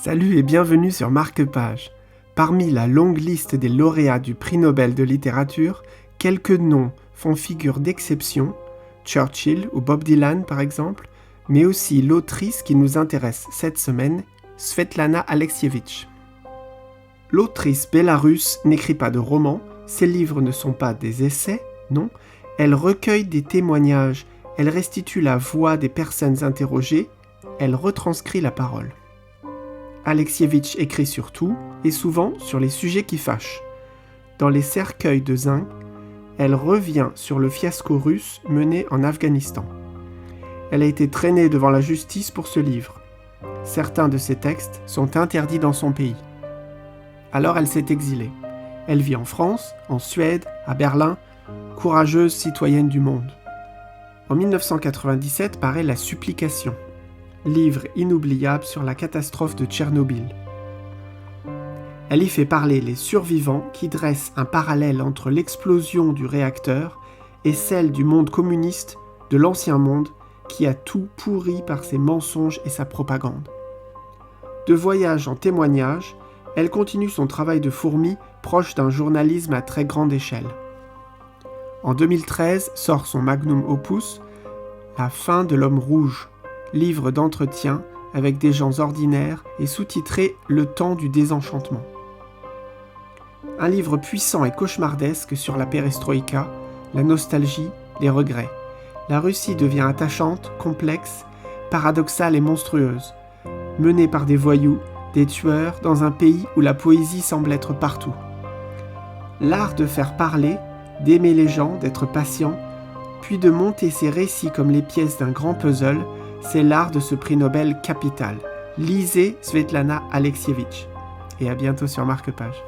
Salut et bienvenue sur Marque-Page. Parmi la longue liste des lauréats du prix Nobel de littérature, quelques noms font figure d'exception, Churchill ou Bob Dylan par exemple, mais aussi l'autrice qui nous intéresse cette semaine, Svetlana Alexievitch. L'autrice bélarusse n'écrit pas de romans, ses livres ne sont pas des essais, non, elle recueille des témoignages, elle restitue la voix des personnes interrogées, elle retranscrit la parole. Alexievitch écrit sur tout, et souvent sur les sujets qui fâchent. Dans les cercueils de zinc, elle revient sur le fiasco russe mené en Afghanistan. Elle a été traînée devant la justice pour ce livre. Certains de ses textes sont interdits dans son pays. Alors elle s'est exilée. Elle vit en France, en Suède, à Berlin, courageuse citoyenne du monde. En 1997 paraît La Supplication, livre inoubliable sur la catastrophe de Tchernobyl. Elle y fait parler les survivants qui dressent un parallèle entre l'explosion du réacteur et celle du monde communiste de l'ancien monde qui a tout pourri par ses mensonges et sa propagande. De voyage en témoignage, elle continue son travail de fourmi proche d'un journalisme à très grande échelle. En 2013 sort son magnum opus, La fin de l'homme rouge, livre d'entretien avec des gens ordinaires et sous-titré Le temps du désenchantement. Un livre puissant et cauchemardesque sur la perestroïka, la nostalgie, les regrets. La Russie devient attachante, complexe, paradoxale et monstrueuse, menée par des voyous, des tueurs, dans un pays où la poésie semble être partout. L'art de faire parler, d'aimer les gens, d'être patient, puis de monter ses récits comme les pièces d'un grand puzzle, c'est l'art de ce prix Nobel capital. Lisez Svetlana Alexievitch. Et à bientôt sur Marque-Page.